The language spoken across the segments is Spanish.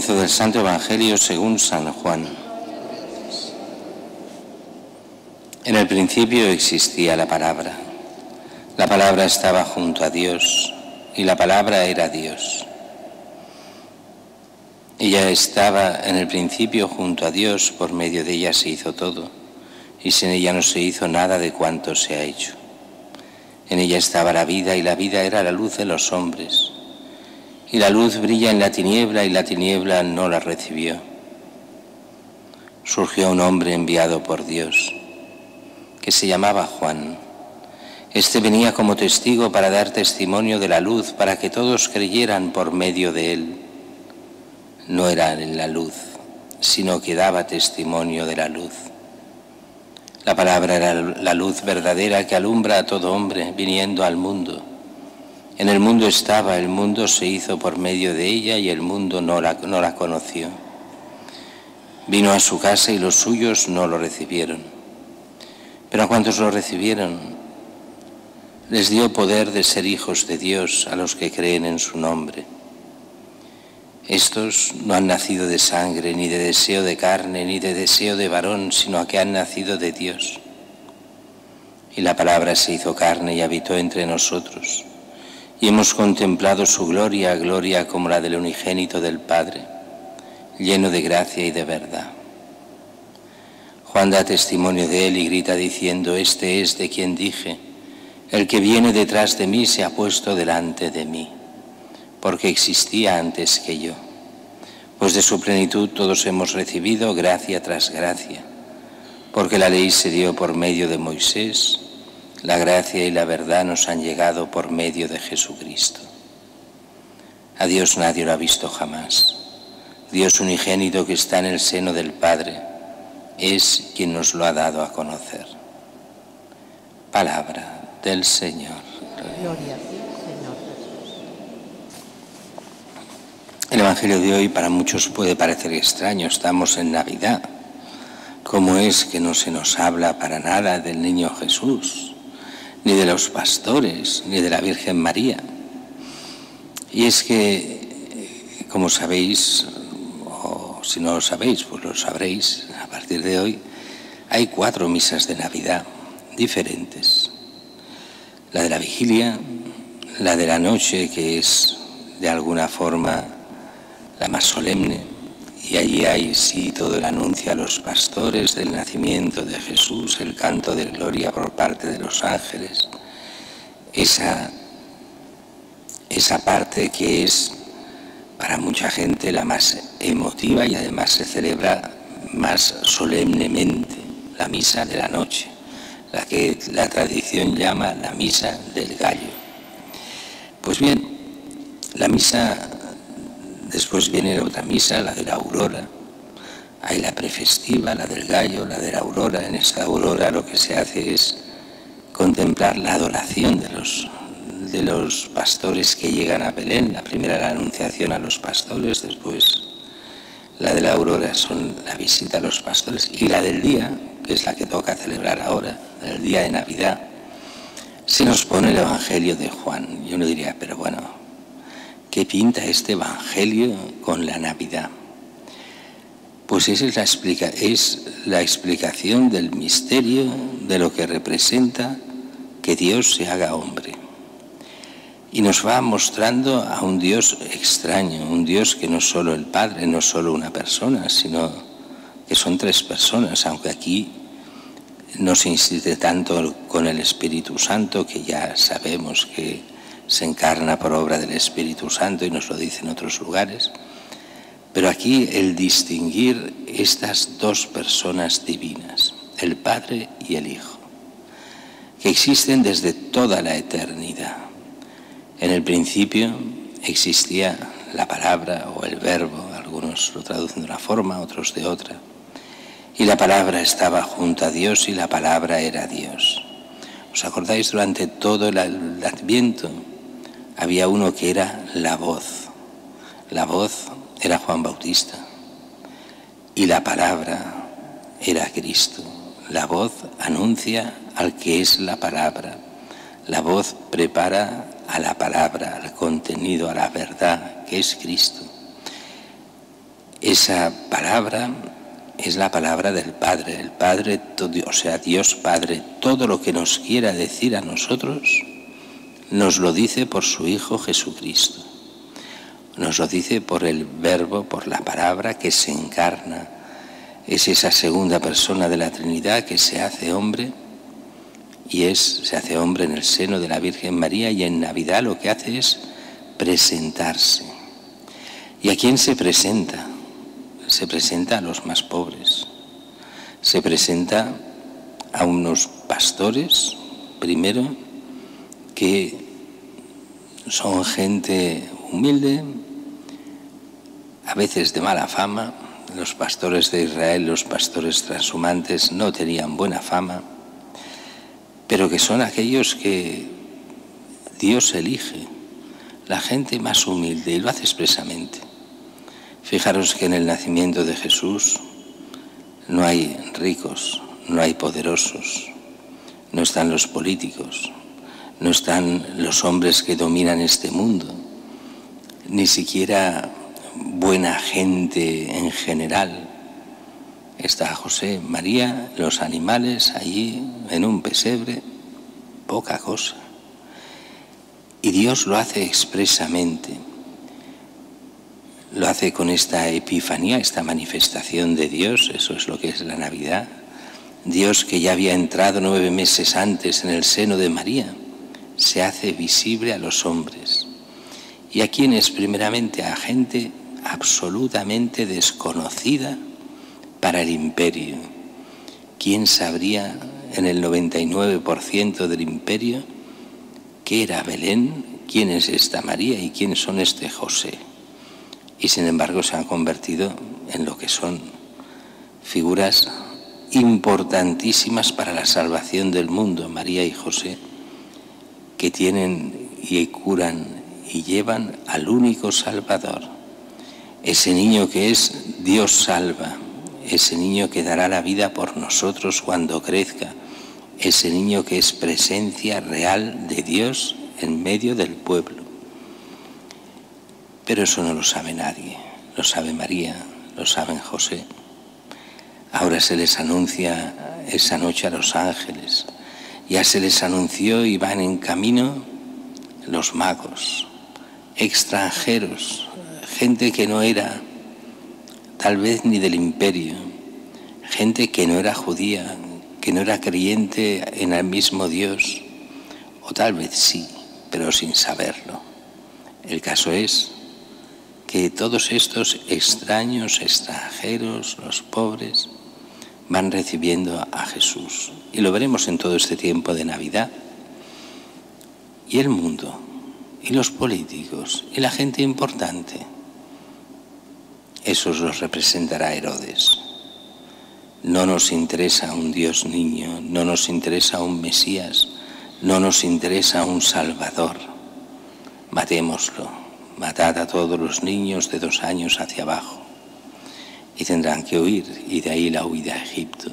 Comienzo del Santo Evangelio según San Juan. En el principio existía la palabra. La palabra estaba junto a Dios y la palabra era Dios. Ella estaba en el principio junto a Dios, por medio de ella se hizo todo, y sin ella no se hizo nada de cuanto se ha hecho. En ella estaba la vida, y la vida era la luz de los hombres. Y la luz brilla en la tiniebla, y la tiniebla no la recibió. Surgió un hombre enviado por Dios, que se llamaba Juan. Este venía como testigo para dar testimonio de la luz, para que todos creyeran por medio de él. No era en la luz, sino que daba testimonio de la luz. La palabra era la luz verdadera que alumbra a todo hombre viniendo al mundo. En el mundo estaba, el mundo se hizo por medio de ella y el mundo no la conoció. Vino a su casa y los suyos no lo recibieron. Pero a cuantos lo recibieron, les dio poder de ser hijos de Dios a los que creen en su nombre. Estos no han nacido de sangre, ni de deseo de carne, ni de deseo de varón, sino que han nacido de Dios. Y la palabra se hizo carne y habitó entre nosotros. Y hemos contemplado su gloria, gloria como la del unigénito del Padre, lleno de gracia y de verdad. Juan da testimonio de él y grita diciendo: este es de quien dije, el que viene detrás de mí se ha puesto delante de mí, porque existía antes que yo. Pues de su plenitud todos hemos recibido gracia tras gracia, porque la ley se dio por medio de Moisés, la gracia y la verdad nos han llegado por medio de Jesucristo. A Dios nadie lo ha visto jamás. Dios unigénito que está en el seno del Padre es quien nos lo ha dado a conocer. Palabra del Señor. Gloria a ti, Señor Jesús. El Evangelio de hoy para muchos puede parecer extraño. Estamos en Navidad. ¿Cómo es que no se nos habla para nada del niño Jesús, ni de los pastores, ni de la Virgen María? Y es que, como sabéis, o si no lo sabéis, pues lo sabréis a partir de hoy, hay 4 misas de Navidad diferentes. La de la vigilia, la de la noche, que es de alguna forma la más solemne, y allí hay sí todo el anuncio a los pastores del nacimiento de Jesús, el canto de gloria por parte de los ángeles, esa parte que es para mucha gente la más emotiva y además se celebra más solemnemente, la misa de la noche, la que la tradición llama la misa del gallo. Pues bien, la misa, después viene otra misa, la de la aurora. Hay la prefestiva, la del gallo, la de la aurora. En esta aurora lo que se hace es contemplar la adoración de los pastores que llegan a Belén. La primera, la anunciación a los pastores, después la de la aurora son la visita a los pastores, y la del día, que es la que toca celebrar ahora, el día de Navidad, se nos pone el Evangelio de Juan. Y uno diría, pero bueno, ¿qué pinta este Evangelio con la Navidad? Pues esa es la explicación del misterio de lo que representa que Dios se haga hombre. Y nos va mostrando a un Dios extraño, un Dios que no es solo el Padre, no es solo una persona, sino que son 3 personas, aunque aquí no se insiste tanto con el Espíritu Santo, que ya sabemos que se encarna por obra del Espíritu Santo y nos lo dice en otros lugares. Pero aquí el distinguir estas 2 personas divinas, el Padre y el Hijo, que existen desde toda la eternidad. En el principio existía la palabra o el verbo, algunos lo traducen de una forma, otros de otra, y la palabra estaba junto a Dios y la palabra era Dios. ¿Os acordáis? Durante todo el Adviento había uno que era la voz. La voz era Juan Bautista y la palabra era Cristo. La voz anuncia al que es la palabra. La voz prepara a la palabra, al contenido, a la verdad, que es Cristo. Esa palabra es la palabra del Padre. El Padre, o sea, Dios Padre, todo lo que nos quiera decir a nosotros, nos lo dice por su Hijo Jesucristo. Nos lo dice por el Verbo, por la palabra que se encarna. Es esa segunda persona de la Trinidad que se hace hombre y se hace hombre en el seno de la Virgen María, y en Navidad lo que hace es presentarse. ¿Y a quién se presenta? Se presenta a los más pobres. Se presenta a unos pastores, primero, que son gente humilde, a veces de mala fama. Los pastores de Israel, los pastores transhumantes, no tenían buena fama, pero que son aquellos que Dios elige, la gente más humilde, y lo hace expresamente. Fijaros que en el nacimiento de Jesús no hay ricos, no hay poderosos, no están los políticos, no están los hombres que dominan este mundo, ni siquiera buena gente en general. Está José, María, los animales allí en un pesebre, poca cosa. Y Dios lo hace expresamente. Lo hace con esta epifanía, esta manifestación de Dios. Eso es lo que es la Navidad. Dios, que ya había entrado 9 meses antes en el seno de María, se hace visible a los hombres. ¿Y a quiénes? Primeramente a gente absolutamente desconocida para el imperio. ¿Quién sabría en el 99% del imperio qué era Belén, quién es esta María y quién son este José? Y sin embargo se han convertido en lo que son figuras importantísimas para la salvación del mundo, María y José, que tienen y curan y llevan al único Salvador. Ese niño que es Dios salva, ese niño que dará la vida por nosotros cuando crezca, ese niño que es presencia real de Dios en medio del pueblo. Pero eso no lo sabe nadie, lo sabe María, lo saben José. Ahora se les anuncia esa noche a los ángeles, ya se les anunció y van en camino los magos, extranjeros, gente que no era tal vez ni del imperio, gente que no era judía, que no era creyente en el mismo Dios, o tal vez sí, pero sin saberlo. El caso es que todos estos extraños, extranjeros, los pobres, van recibiendo a Jesús. Y lo veremos en todo este tiempo de Navidad. Y el mundo, y los políticos, y la gente importante, esos los representará Herodes. No nos interesa un Dios niño, no nos interesa un Mesías, no nos interesa un Salvador. Matémoslo, matad a todos los niños de 2 años hacia abajo. Y tendrán que huir, y de ahí la huida a Egipto.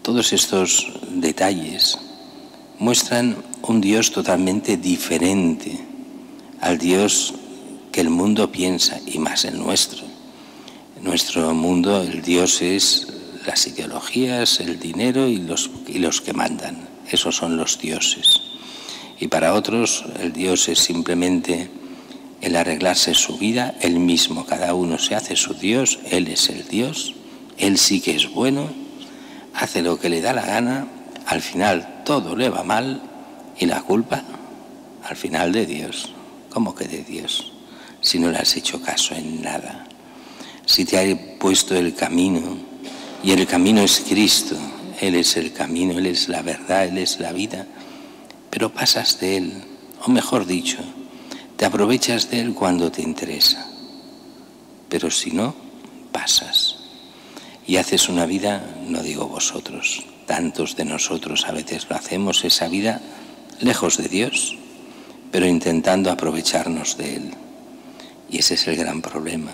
Todos estos detalles muestran un Dios totalmente diferente al Dios que el mundo piensa, y más el nuestro. En nuestro mundo el Dios es las ideologías, el dinero y los que mandan. Esos son los dioses. Y para otros el Dios es simplemente el arreglarse su vida, él mismo, cada uno se hace su Dios, él es el Dios, él sí que es bueno, hace lo que le da la gana, al final todo le va mal y la culpa al final de Dios. ¿Cómo que de Dios? Si no le has hecho caso en nada. Si te ha puesto el camino, y el camino es Cristo, Él es el camino, Él es la verdad, Él es la vida, pero pasas de Él, o mejor dicho, te aprovechas de Él cuando te interesa, pero si no, pasas. Y haces una vida, no digo vosotros, tantos de nosotros a veces lo hacemos, esa vida lejos de Dios, pero intentando aprovecharnos de Él. Y ese es el gran problema.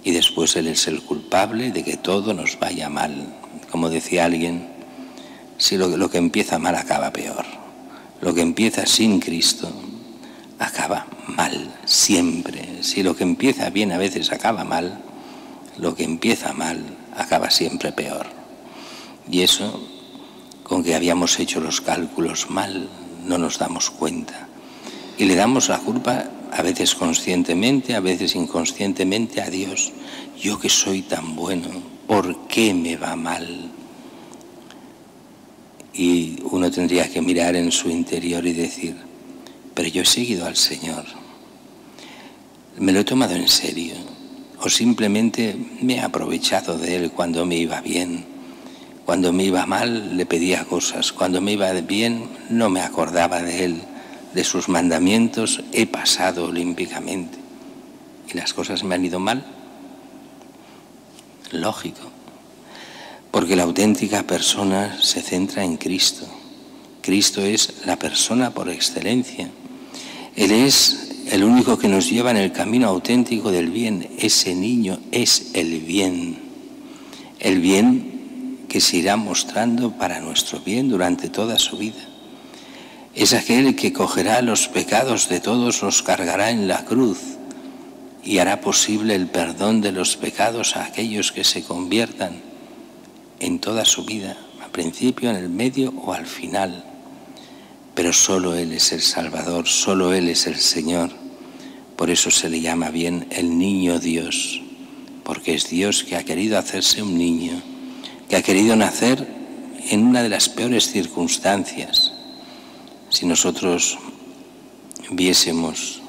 Y después Él es el culpable de que todo nos vaya mal. Como decía alguien, si lo que empieza mal acaba peor. Lo que empieza sin Cristo acaba mal, siempre. Si lo que empieza bien a veces acaba mal, lo que empieza mal acaba siempre peor. Y eso, con que habíamos hecho los cálculos mal, no nos damos cuenta. Y le damos la culpa, a veces conscientemente, a veces inconscientemente, a Dios. Yo que soy tan bueno, ¿por qué me va mal? Y uno tendría que mirar en su interior y decir, pero yo he seguido al Señor. ¿Me lo he tomado en serio? ¿O simplemente me he aprovechado de Él cuando me iba bien? Cuando me iba mal le pedía cosas, cuando me iba bien no me acordaba de Él, de sus mandamientos, he pasado olímpicamente. ¿Y las cosas me han ido mal? Lógico, porque la auténtica persona se centra en Cristo. Cristo es la persona por excelencia. Él es el único que nos lleva en el camino auténtico del bien. Ese niño es el bien que se irá mostrando para nuestro bien durante toda su vida. Es aquel que cogerá los pecados de todos, los cargará en la cruz y hará posible el perdón de los pecados a aquellos que se conviertan en toda su vida, al principio, en el medio o al final. Pero solo Él es el Salvador, solo Él es el Señor. Por eso se le llama bien el niño Dios, porque es Dios que ha querido hacerse un niño, que ha querido nacer en una de las peores circunstancias. Si nosotros viésemos,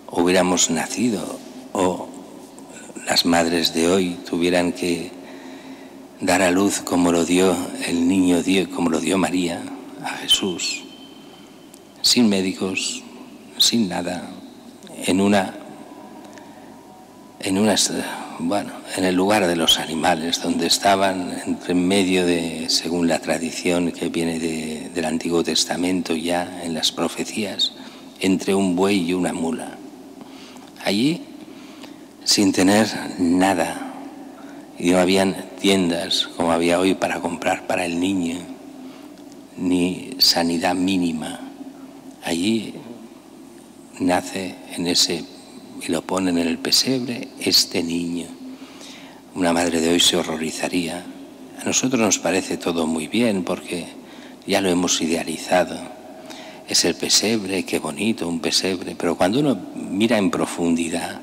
hubiéramos nacido, o las madres de hoy tuvieran que dar a luz como lo dio el niño Dios, como lo dio María a Jesús, sin médicos, sin nada, en el lugar de los animales, donde estaban en medio de, según la tradición que viene del Antiguo Testamento ya en las profecías, entre un buey y una mula. Allí, sin tener nada, y no habían tiendas como había hoy para comprar para el niño, ni sanidad mínima. Allí nace y lo ponen en el pesebre este niño. Una madre de hoy se horrorizaría. A nosotros nos parece todo muy bien porque ya lo hemos idealizado. Es el pesebre, qué bonito un pesebre, pero cuando uno mira en profundidad,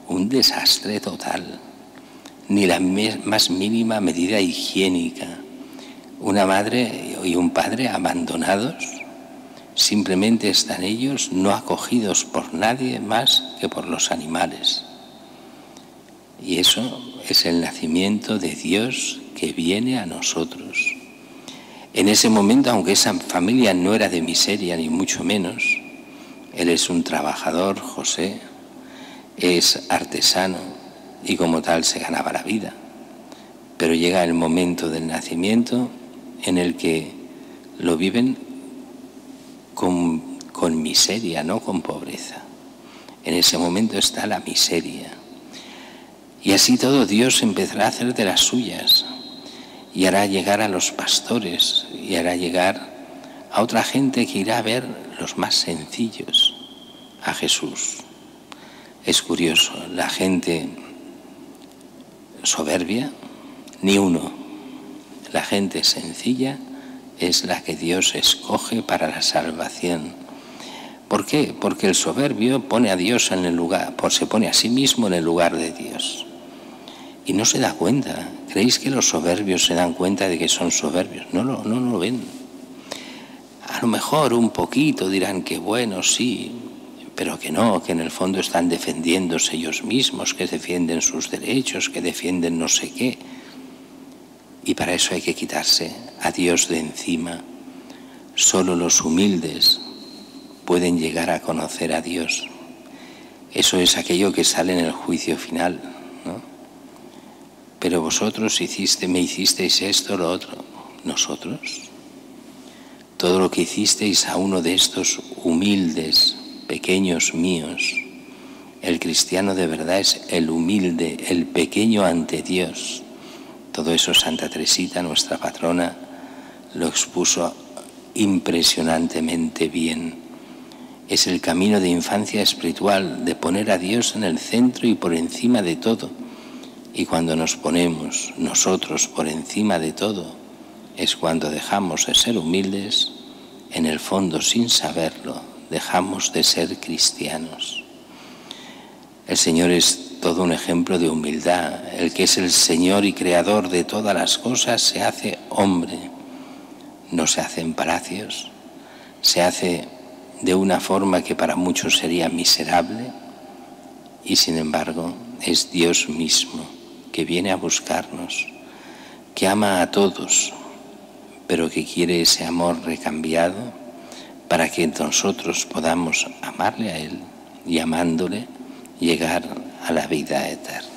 un desastre total. Ni la más mínima medida higiénica. Una madre y un padre abandonados, simplemente están ellos no acogidos por nadie más que por los animales. Y eso es el nacimiento de Dios que viene a nosotros. En ese momento, aunque esa familia no era de miseria ni mucho menos, él es un trabajador, José, es artesano y como tal se ganaba la vida. Pero llega el momento del nacimiento en el que lo viven con miseria, no con pobreza. En ese momento está la miseria. Y así todo Dios empezará a hacer de las suyas y hará llegar a los pastores y hará llegar a otra gente que irá a ver los más sencillos, a Jesús. Es curioso, la gente soberbia, ni uno. La gente sencilla es la que Dios escoge para la salvación. ¿Por qué? Porque el soberbio pone a Dios en el lugar, se pone a sí mismo en el lugar de Dios. Y no se da cuenta. ¿Creéis que los soberbios se dan cuenta de que son soberbios? No lo ven. A lo mejor un poquito dirán que bueno, sí, pero que no, que en el fondo están defendiéndose ellos mismos, que defienden sus derechos, que defienden no sé qué. Y para eso hay que quitarse a Dios de encima. Solo los humildes pueden llegar a conocer a Dios. Eso es aquello que sale en el juicio final, ¿no? Pero vosotros me hicisteis esto, lo otro. ¿Nosotros? Todo lo que hicisteis a uno de estos humildes, pequeños míos. El cristiano de verdad es el humilde, el pequeño ante Dios. Todo eso Santa Teresita, nuestra patrona, lo expuso impresionantemente bien. Es el camino de infancia espiritual, de poner a Dios en el centro y por encima de todo. Y cuando nos ponemos nosotros por encima de todo, es cuando dejamos de ser humildes, en el fondo sin saberlo, dejamos de ser cristianos. El Señor es todo un ejemplo de humildad. El que es el Señor y Creador de todas las cosas se hace hombre. No se hace en palacios, se hace de una forma que para muchos sería miserable, y sin embargo es Dios mismo que viene a buscarnos, que ama a todos, pero que quiere ese amor recambiado para que nosotros podamos amarle a Él y amándole llegar a la vida eterna.